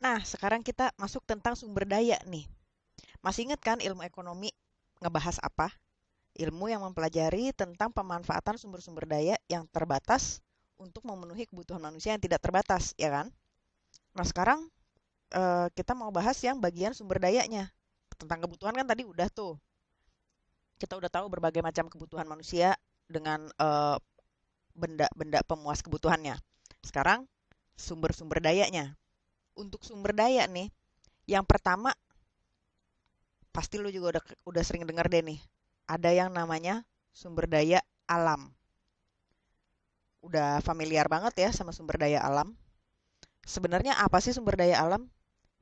Nah, sekarang kita masuk tentang sumber daya nih. Masih ingat kan ilmu ekonomi ngebahas apa? Ilmu yang mempelajari tentang pemanfaatan sumber-sumber daya yang terbatas untuk memenuhi kebutuhan manusia yang tidak terbatas, ya kan? Nah, sekarang kita mau bahas yang bagian sumber dayanya. Tentang kebutuhan kan tadi udah tuh. Kita udah tahu berbagai macam kebutuhan manusia dengan benda-benda pemuas kebutuhannya. Sekarang sumber-sumber dayanya. Untuk sumber daya nih, yang pertama pasti lu juga udah sering denger deh nih. Ada yang namanya sumber daya alam. Udah familiar banget ya sama sumber daya alam. Sebenarnya apa sih sumber daya alam?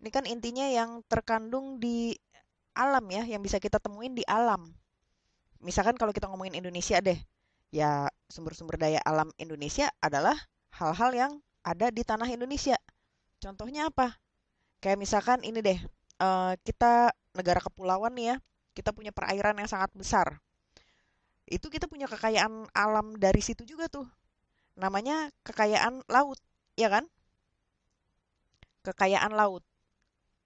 Ini kan intinya yang terkandung di alam ya, yang bisa kita temuin di alam. Misalkan kalau kita ngomongin Indonesia deh, ya sumber-sumber daya alam Indonesia adalah hal-hal yang ada di tanah Indonesia. Contohnya apa? Kayak misalkan ini deh, kita negara kepulauan nih ya, kita punya perairan yang sangat besar. Itu kita punya kekayaan alam dari situ juga tuh. Namanya kekayaan laut, ya kan? Kekayaan laut.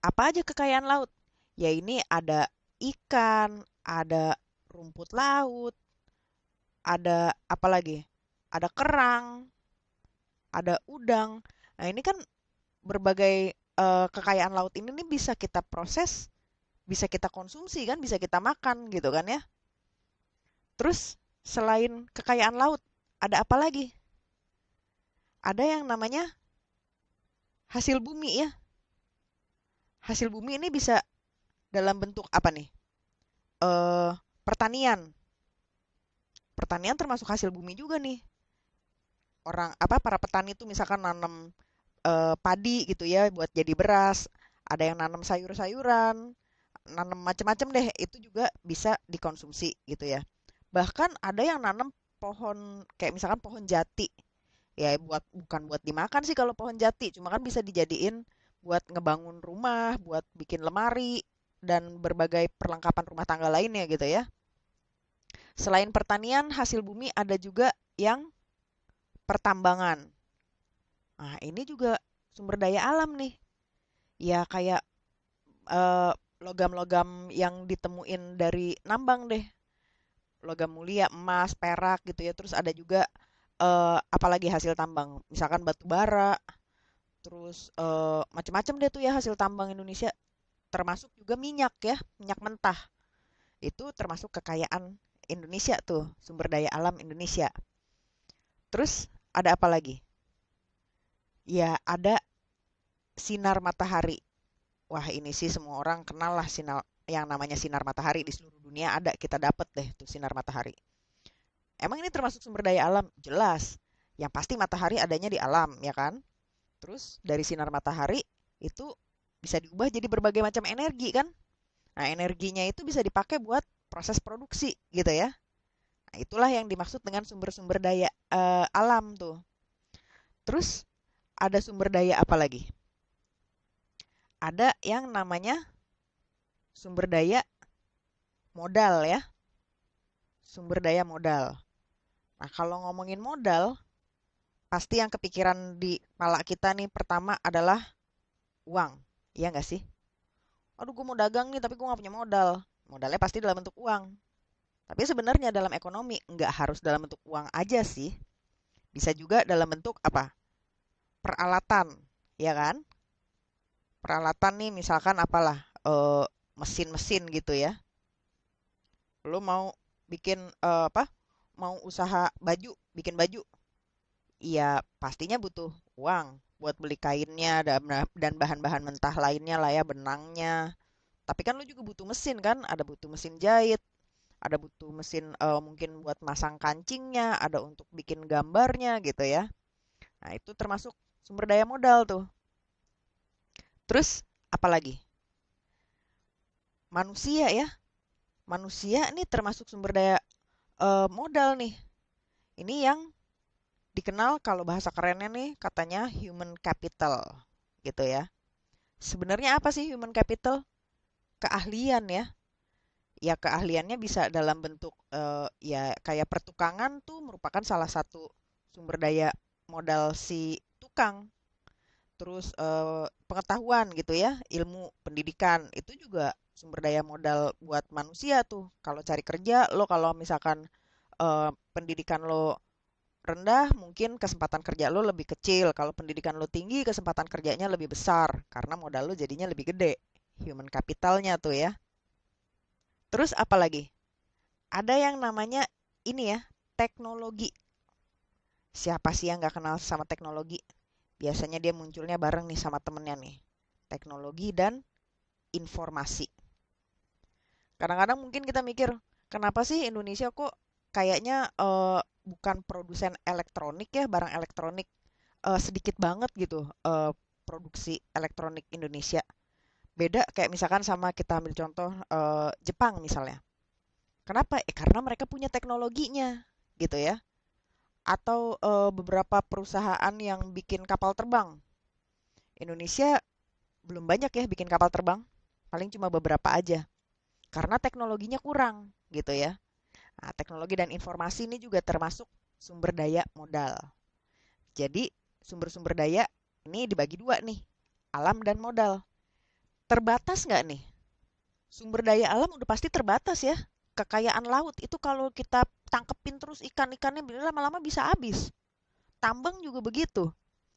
Apa aja kekayaan laut? Ya ini ada ikan, ada rumput laut, ada apa lagi? Ada kerang, ada udang. Nah, ini kan berbagai kekayaan laut ini nih bisa kita proses, bisa kita konsumsi kan, bisa kita makan gitu kan ya. Terus selain kekayaan laut, ada apa lagi? Ada yang namanya hasil bumi ya. Hasil bumi ini bisa dalam bentuk apa nih? Eh, pertanian. Pertanian termasuk hasil bumi juga nih. Orang apa para petani itu misalkan nanam padi gitu ya buat jadi beras. Ada yang nanam sayur-sayuran, nanam macam-macam deh. Itu juga bisa dikonsumsi gitu ya. Bahkan ada yang nanam pohon kayak misalkan pohon jati. Ya bukan buat dimakan sih kalau pohon jati, cuma kan bisa dijadiin buat ngebangun rumah, buat bikin lemari dan berbagai perlengkapan rumah tangga lainnya gitu ya. Selain pertanian, hasil bumi ada juga yang pertambangan. Nah, ini juga sumber daya alam nih. Ya kayak eh, logam-logam yang ditemuin dari nambang deh. Logam mulia, emas, perak gitu ya. Terus ada juga apalagi hasil tambang, misalkan batu bara. Terus macam-macam deh tuh ya hasil tambang Indonesia, termasuk juga minyak ya, minyak mentah. Itu termasuk kekayaan Indonesia tuh, sumber daya alam Indonesia. Terus ada apa lagi? Ya ada sinar matahari. Wah ini sih semua orang kenal lah sinar yang namanya sinar matahari di seluruh dunia ada kita dapat deh tuh sinar matahari. Emang ini termasuk sumber daya alam? Jelas. Yang pasti matahari adanya di alam, ya kan? Terus dari sinar matahari itu bisa diubah jadi berbagai macam energi kan? Nah, energinya itu bisa dipakai buat proses produksi gitu ya. Nah, itulah yang dimaksud dengan sumber-sumber daya alam tuh. Terus ada sumber daya apa lagi? Ada yang namanya sumber daya modal ya, sumber daya modal. Nah, kalau ngomongin modal, pasti yang kepikiran di kepala kita nih pertama adalah uang. Iya nggak sih? Aduh, gue mau dagang nih, tapi gue nggak punya modal. Modalnya pasti dalam bentuk uang. Tapi sebenarnya dalam ekonomi nggak harus dalam bentuk uang aja sih. Bisa juga dalam bentuk apa? Peralatan, ya kan? Peralatan nih misalkan apalah, mesin-mesin gitu ya. Lo mau bikin apa? Mau usaha baju, bikin baju. Iya, pastinya butuh uang buat beli kainnya dan bahan-bahan mentah lainnya lah ya, benangnya. Tapi kan lo juga butuh mesin kan? Ada butuh mesin jahit, ada butuh mesin mungkin buat masang kancingnya, ada untuk bikin gambarnya gitu ya. Nah, itu termasuk sumber daya modal tuh. Terus apalagi? Manusia ya. Manusia ini termasuk sumber daya modal nih. Ini yang dikenal kalau bahasa kerennya nih katanya human capital gitu ya. Sebenarnya apa sih human capital? Keahlian ya. Ya keahliannya bisa dalam bentuk ya kayak pertukangan tuh merupakan salah satu sumber daya modal si tukang. terus pengetahuan gitu ya, ilmu, pendidikan, itu juga sumber daya modal buat manusia tuh. Kalau cari kerja, lo kalau misalkan pendidikan lo rendah, mungkin kesempatan kerja lo lebih kecil. Kalau pendidikan lo tinggi, kesempatan kerjanya lebih besar, karena modal lo jadinya lebih gede. Human capitalnya tuh ya. Terus apa lagi? Ada yang namanya ini ya, teknologi. Siapa sih yang nggak kenal sama teknologi? Biasanya dia munculnya bareng nih sama temennya nih. Teknologi dan informasi. Kadang-kadang mungkin kita mikir, kenapa sih Indonesia kok kayaknya bukan produsen elektronik ya, barang elektronik. Sedikit banget gitu produksi elektronik Indonesia. Beda kayak misalkan sama kita ambil contoh Jepang misalnya. Kenapa? Karena mereka punya teknologinya gitu ya. Atau beberapa perusahaan yang bikin kapal terbang. Indonesia belum banyak ya bikin kapal terbang, paling cuma beberapa aja. Karena teknologinya kurang gitu ya. Nah, teknologi dan informasi ini juga termasuk sumber daya modal. Jadi sumber-sumber daya ini dibagi dua nih, alam dan modal. Terbatas nggak nih? Sumber daya alam udah pasti terbatas ya. Kekayaan laut itu kalau kita tangkepin terus ikan-ikannya lama-lama bisa habis. Tambang juga begitu.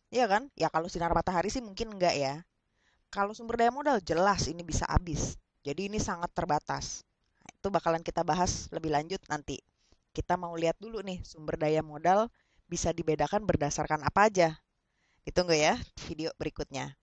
Iya kan? Ya kalau sinar matahari sih mungkin enggak ya. Kalau sumber daya modal jelas ini bisa habis. Jadi ini sangat terbatas. Nah, itu bakalan kita bahas lebih lanjut nanti. Kita mau lihat dulu nih sumber daya modal bisa dibedakan berdasarkan apa aja. Ditunggu ya video berikutnya.